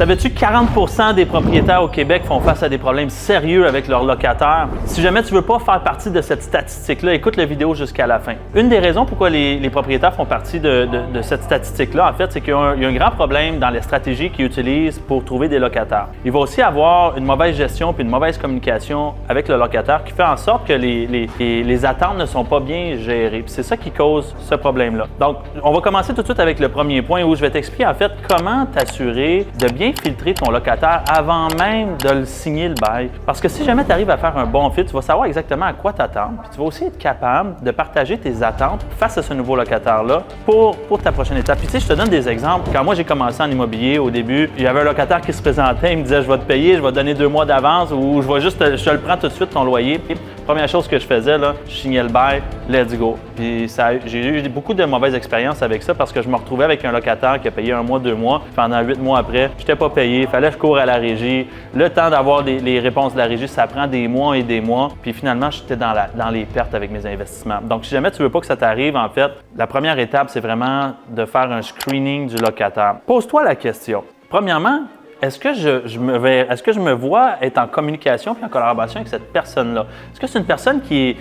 Savais-tu que 40% des propriétaires au Québec font face à des problèmes sérieux avec leurs locataires? Si jamais tu ne veux pas faire partie de cette statistique-là, écoute la vidéo jusqu'à la fin. Une des raisons pourquoi les propriétaires font partie de cette statistique-là, en fait, c'est qu'il y a un grand problème dans les stratégies qu'ils utilisent pour trouver des locataires. Il va aussi avoir une mauvaise gestion puis une mauvaise communication avec le locataire qui fait en sorte que les attentes ne sont pas bien gérées. Puis c'est ça qui cause ce problème-là. Donc, on va commencer tout de suite avec le premier point où je vais t'expliquer en fait comment t'assurer de bien filtrer ton locataire avant même de le signer le bail. Parce que si jamais tu arrives à faire un bon fit, tu vas savoir exactement à quoi t'attendre. Puis tu vas aussi être capable de partager tes attentes face à ce nouveau locataire-là pour ta prochaine étape. Puis tu sais, je te donne des exemples. Quand moi j'ai commencé en immobilier, au début, il y avait un locataire qui se présentait, il me disait je vais te payer, je vais te donner 2 mois d'avance ou je te le prends tout de suite ton loyer. Puis première chose que je faisais, là, je signais le bail, let's go. Puis j'ai eu beaucoup de mauvaises expériences avec ça parce que je me retrouvais avec un locataire qui a payé 1 mois, 2 mois. Pendant 8 mois après, je n'étais pas payé, il fallait que je cours à la régie. Le temps d'avoir les réponses de la régie, ça prend des mois et des mois. Puis finalement, j'étais dans les pertes avec mes investissements. Donc, si jamais tu ne veux pas que ça t'arrive, en fait, la première étape, c'est vraiment de faire un screening du locataire. Pose-toi la question. Premièrement, est-ce que je me vois être en communication et en collaboration avec cette personne-là? Est-ce que c'est une personne qui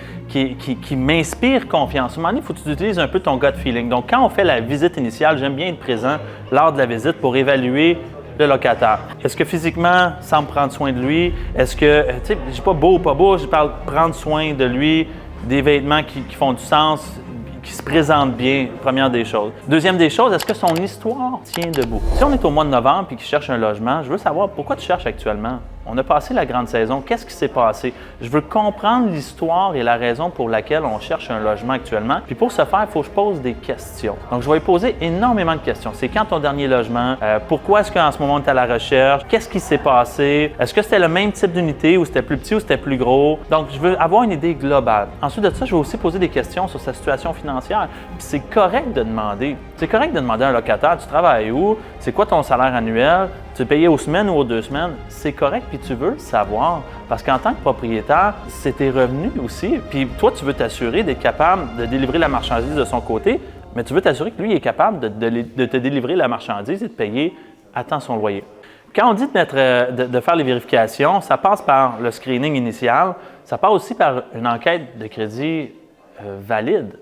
m'inspire confiance? À un moment donné, il faut que tu utilises un peu ton gut feeling. Donc, quand on fait la visite initiale, j'aime bien être présent lors de la visite pour évaluer le locataire. Est-ce que physiquement, semble prendre soin de lui? Est-ce que, tu sais, je dis pas beau ou pas beau, je parle prendre soin de lui, des vêtements qui font du sens, qui se présente bien, première des choses. Deuxième des choses, est-ce que son histoire tient debout? Si on est au mois de novembre et qu'il cherche un logement, je veux savoir pourquoi tu cherches actuellement. On a passé la grande saison. Qu'est-ce qui s'est passé? Je veux comprendre l'histoire et la raison pour laquelle on cherche un logement actuellement. Puis pour ce faire, il faut que je pose des questions. Donc, je vais lui poser énormément de questions. C'est quand ton dernier logement? Pourquoi est-ce qu'en ce moment, tu es à la recherche? Qu'est-ce qui s'est passé? Est-ce que c'était le même type d'unité ou c'était plus petit ou c'était plus gros? Donc, je veux avoir une idée globale. Ensuite de ça, je vais aussi poser des questions sur sa situation financière. Puis c'est correct de demander. C'est correct de demander à un locataire, tu travailles où? C'est quoi ton salaire annuel? Tu es payé aux semaines ou aux 2 semaines? C'est correct, puis tu veux le savoir. Parce qu'en tant que propriétaire, c'est tes revenus aussi. Puis toi, tu veux t'assurer d'être capable de délivrer la marchandise de son côté, mais tu veux t'assurer que lui est capable de te délivrer la marchandise et de payer à temps son loyer. Quand on dit de faire les vérifications, ça passe par le screening initial, ça passe aussi par une enquête de crédit valide.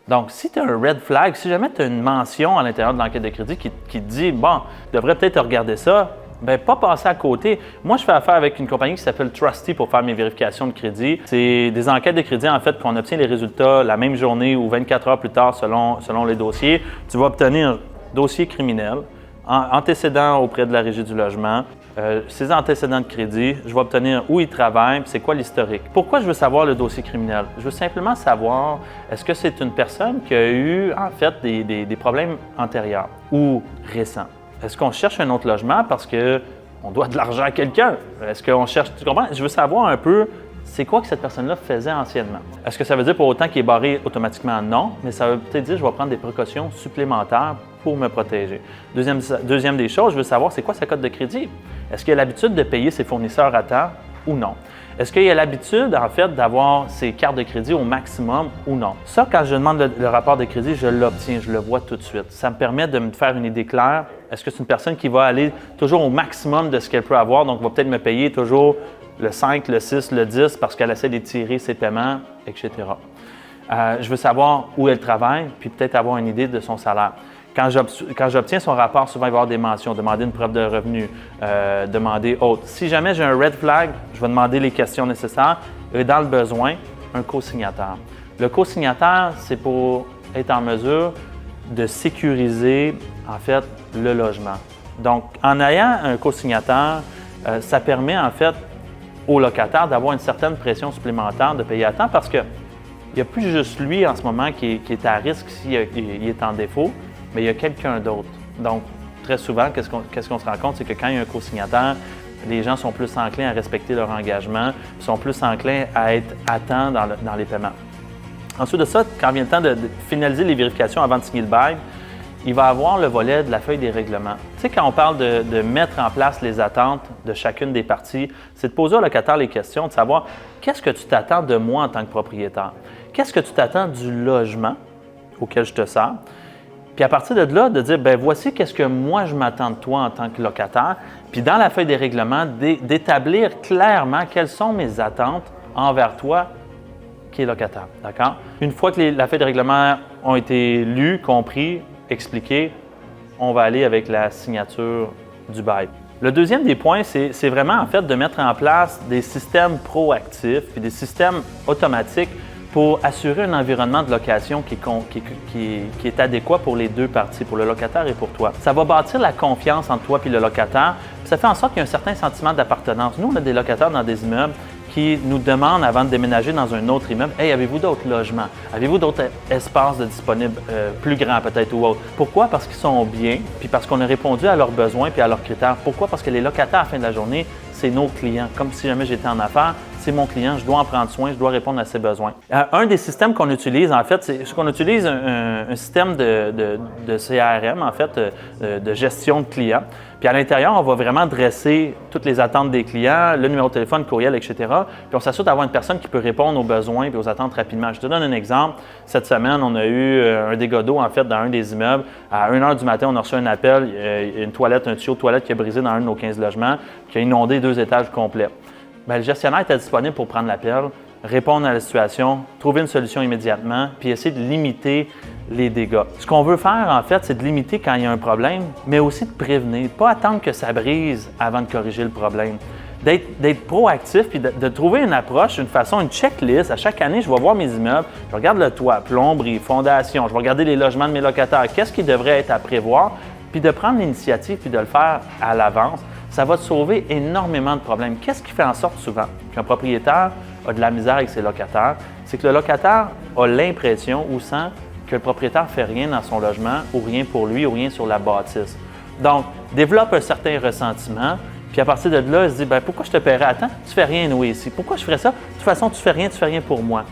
Donc, si tu as un red flag, si jamais tu as une mention à l'intérieur de l'enquête de crédit qui te dit « bon, tu devrais peut-être regarder ça », bien, pas passer à côté. Moi, je fais affaire avec une compagnie qui s'appelle Trusty pour faire mes vérifications de crédit. C'est des enquêtes de crédit, en fait, qu'on obtient les résultats la même journée ou 24 heures plus tard selon les dossiers. Tu vas obtenir un dossier criminel, antécédent auprès de la Régie du logement, ses antécédents de crédit, je vais obtenir où il travaille, c'est quoi l'historique. Pourquoi je veux savoir le dossier criminel? Je veux simplement savoir, est-ce que c'est une personne qui a eu, en fait, des problèmes antérieurs ou récents? Est-ce qu'on cherche un autre logement parce qu'on doit de l'argent à quelqu'un? Est-ce qu'on cherche, tu comprends? Je veux savoir un peu, c'est quoi que cette personne-là faisait anciennement. Est-ce que ça veut dire pour autant qu'il est barré automatiquement? Non, mais ça veut peut-être dire que je vais prendre des précautions supplémentaires pour me protéger. Deuxième des choses, je veux savoir c'est quoi sa cote de crédit. Est-ce qu'il a l'habitude de payer ses fournisseurs à temps ou non? Est-ce qu'il a l'habitude, en fait, d'avoir ses cartes de crédit au maximum ou non? Ça, quand je demande le rapport de crédit, je l'obtiens, je le vois tout de suite. Ça me permet de me faire une idée claire. Est-ce que c'est une personne qui va aller toujours au maximum de ce qu'elle peut avoir, donc va peut-être me payer toujours le 5, le 6, le 10 parce qu'elle essaie d'étirer ses paiements, etc. Je veux savoir où elle travaille, puis peut-être avoir une idée de son salaire. Quand j'obtiens son rapport, souvent il va y avoir des mentions, demander une preuve de revenu, demander autre. Si jamais j'ai un red flag, je vais demander les questions nécessaires et dans le besoin, un co-signataire. Le co-signataire, c'est pour être en mesure de sécuriser, en fait, le logement. Donc, en ayant un co-signataire, ça permet, en fait, au locataire d'avoir une certaine pression supplémentaire de payer à temps parce qu'il n'y a plus juste lui en ce moment qui est à risque s'il est en défaut, mais il y a quelqu'un d'autre. Donc, très souvent, qu'est-ce qu'on se rend compte, c'est que quand il y a un co-signataire, les gens sont plus enclins à respecter leur engagement, sont plus enclins à être à temps dans les paiements. Ensuite de ça, quand vient le temps de finaliser les vérifications avant de signer le bail, il va avoir le volet de la feuille des règlements. Tu sais, quand on parle de mettre en place les attentes de chacune des parties, c'est de poser au locataire les questions, de savoir qu'est-ce que tu t'attends de moi en tant que propriétaire? Qu'est-ce que tu t'attends du logement auquel je te sers? Puis à partir de là, de dire, bien, voici qu'est-ce que moi je m'attends de toi en tant que locataire. Puis dans la feuille des règlements, d'établir clairement quelles sont mes attentes envers toi qui est locataire. D'accord? Une fois que la feuille de règlement ont été lues, compris, expliquées, on va aller avec la signature du bail. Le deuxième des points, c'est vraiment en fait de mettre en place des systèmes proactifs et des systèmes automatiques pour assurer un environnement de location qui est adéquat pour les deux parties, pour le locataire et pour toi. Ça va bâtir la confiance entre toi et le locataire. Puis ça fait en sorte qu'il y a un certain sentiment d'appartenance. Nous, on a des locataires dans des immeubles qui nous demandent, avant de déménager dans un autre immeuble, « Hey, avez-vous d'autres logements? Avez-vous d'autres espaces disponibles plus grands peut-être ou autres? » Pourquoi? Parce qu'ils sont bien, puis parce qu'on a répondu à leurs besoins puis à leurs critères. Pourquoi? Parce que les locataires, à la fin de la journée, c'est nos clients. Comme si jamais j'étais en affaires, c'est mon client, je dois en prendre soin, je dois répondre à ses besoins. Un des systèmes qu'on utilise, en fait, c'est ce qu'on utilise un système de CRM, en fait, de gestion de clients. Puis à l'intérieur, on va vraiment dresser toutes les attentes des clients, le numéro de téléphone, courriel, etc. Puis on s'assure d'avoir une personne qui peut répondre aux besoins et aux attentes rapidement. Je te donne un exemple. Cette semaine, on a eu un dégât d'eau, en fait, dans un des immeubles. À 1 h du matin, on a reçu un appel, une toilette, un tuyau de toilette qui a brisé dans un de nos 15 logements, qui a inondé 2 étages complets. Bien, le gestionnaire était disponible pour prendre l'appel, répondre à la situation, trouver une solution immédiatement, puis essayer de limiter les dégâts. Ce qu'on veut faire, en fait, c'est de limiter quand il y a un problème, mais aussi de prévenir, pas attendre que ça brise avant de corriger le problème. D'être proactif, puis de trouver une approche, une façon, une checklist. À chaque année, je vais voir mes immeubles, je regarde le toit, plomberie, fondation, je vais regarder les logements de mes locataires, qu'est-ce qui devrait être à prévoir, puis de prendre l'initiative, puis de le faire à l'avance. Ça va te sauver énormément de problèmes. Qu'est-ce qui fait en sorte souvent qu'un propriétaire a de la misère avec ses locataires? C'est que le locataire a l'impression ou sent que le propriétaire ne fait rien dans son logement ou rien pour lui ou rien sur la bâtisse. Donc, développe un certain ressentiment, puis à partir de là, il se dit, bien, pourquoi je te paierais à temps? Tu ne fais rien, nous, ici. Pourquoi je ferais ça? De toute façon, tu ne fais rien pour moi.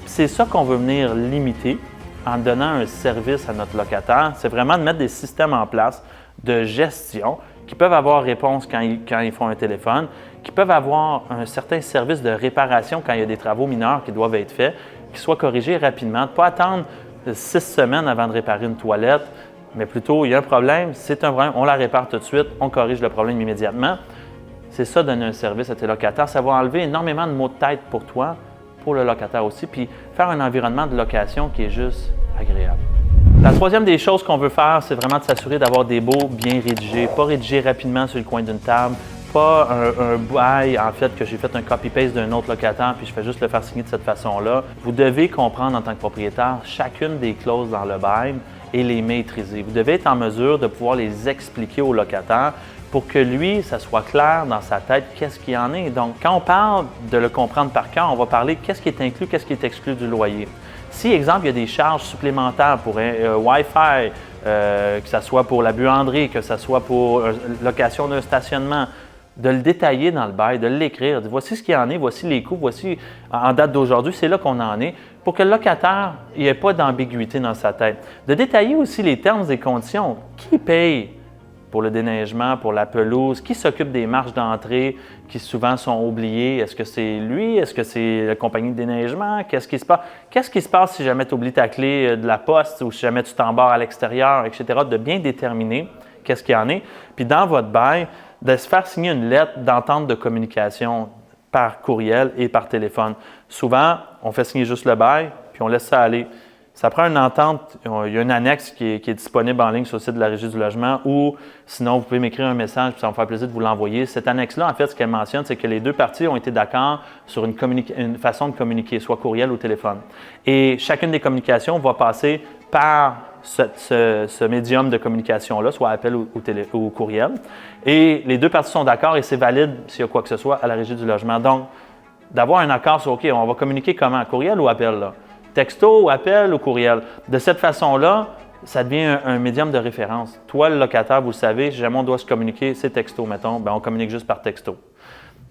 C'est ça qu'on veut venir limiter en donnant un service à notre locataire. C'est vraiment de mettre des systèmes en place de gestion qui peuvent avoir réponse quand ils font un téléphone, qui peuvent avoir un certain service de réparation quand il y a des travaux mineurs qui doivent être faits, qui soient corrigés rapidement, de ne pas attendre 6 semaines avant de réparer une toilette, mais plutôt, il y a un problème, c'est un problème, on la répare tout de suite, on corrige le problème immédiatement. C'est ça, donner un service à tes locataires. Ça va enlever énormément de maux de tête pour toi, pour le locataire aussi, puis faire un environnement de location qui est juste agréable. La troisième des choses qu'on veut faire, c'est vraiment de s'assurer d'avoir des baux bien rédigés, pas rédigés rapidement sur le coin d'une table, pas un bail, en fait, que j'ai fait un copy-paste d'un autre locataire puis je fais juste le faire signer de cette façon-là. Vous devez comprendre en tant que propriétaire chacune des clauses dans le bail et les maîtriser. Vous devez être en mesure de pouvoir les expliquer au locataire pour que lui, ça soit clair dans sa tête qu'est-ce qu'il en est. Donc, quand on parle de le comprendre par cœur, on va parler qu'est-ce qui est inclus, qu'est-ce qui est exclu du loyer. Si, exemple, il y a des charges supplémentaires pour un Wi-Fi, que ce soit pour la buanderie, que ce soit pour location d'un stationnement, de le détailler dans le bail, de l'écrire, de voici ce qu'il y en est, voici les coûts, voici en date d'aujourd'hui, c'est là qu'on en est, pour que le locataire n'ait pas d'ambiguïté dans sa tête. De détailler aussi les termes et conditions. Qui paye pour le déneigement, pour la pelouse? Qui s'occupe des marches d'entrée qui souvent sont oubliées? Est-ce que c'est lui? Est-ce que c'est la compagnie de déneigement? Qu'est-ce qui se passe? Qu'est-ce qui se passe si jamais tu oublies ta clé de la poste ou si jamais tu t'embarres à l'extérieur, etc. De bien déterminer qu'est-ce qu'il y en est. Puis dans votre bail, de se faire signer une lettre d'entente de communication par courriel et par téléphone. Souvent, on fait signer juste le bail, puis on laisse ça aller. Ça prend une entente, il y a une annexe qui est disponible en ligne sur le site de la Régie du logement ou sinon, vous pouvez m'écrire un message, puis ça va me faire plaisir de vous l'envoyer. Cette annexe-là, en fait, ce qu'elle mentionne, c'est que les deux parties ont été d'accord sur une façon de communiquer, soit courriel ou téléphone. Et chacune des communications va passer par ce médium de communication-là, soit appel ou courriel. Et les deux parties sont d'accord et c'est valide s'il y a quoi que ce soit à la Régie du logement. Donc, d'avoir un accord sur OK, on va communiquer comment? Courriel ou appel? Là? Texto, appel ou courriel? De cette façon-là, ça devient un médium de référence. Toi, le locataire, vous le savez, si jamais on doit se communiquer, c'est texto, mettons, bien, on communique juste par texto.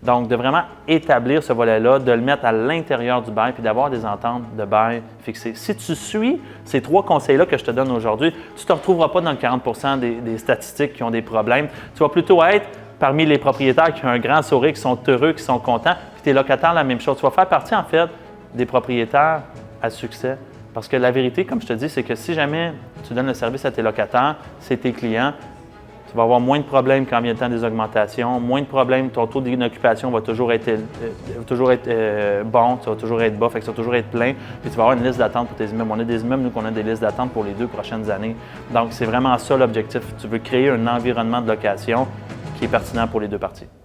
Donc, de vraiment établir ce volet-là, de le mettre à l'intérieur du bail puis d'avoir des ententes de bail fixées. Si tu suis ces 3 conseils-là que je te donne aujourd'hui, tu ne te retrouveras pas dans le 40 % des statistiques qui ont des problèmes. Tu vas plutôt être parmi les propriétaires qui ont un grand sourire, qui sont heureux, qui sont contents, puis tes locataires, la même chose. Tu vas faire partie, en fait, des propriétaires à succès. Parce que la vérité, comme je te dis, c'est que si jamais tu donnes le service à tes locataires, c'est tes clients. Tu vas avoir moins de problèmes quand vient le temps des augmentations, moins de problèmes, ton taux d'inoccupation va toujours être bon, ça va toujours être bas, fait que ça va toujours être plein, puis tu vas avoir une liste d'attente pour tes immeubles. On a des immeubles, nous, qu'on a des listes d'attente pour les 2 prochaines années. Donc, c'est vraiment ça l'objectif. Tu veux créer un environnement de location qui est pertinent pour les 2 parties.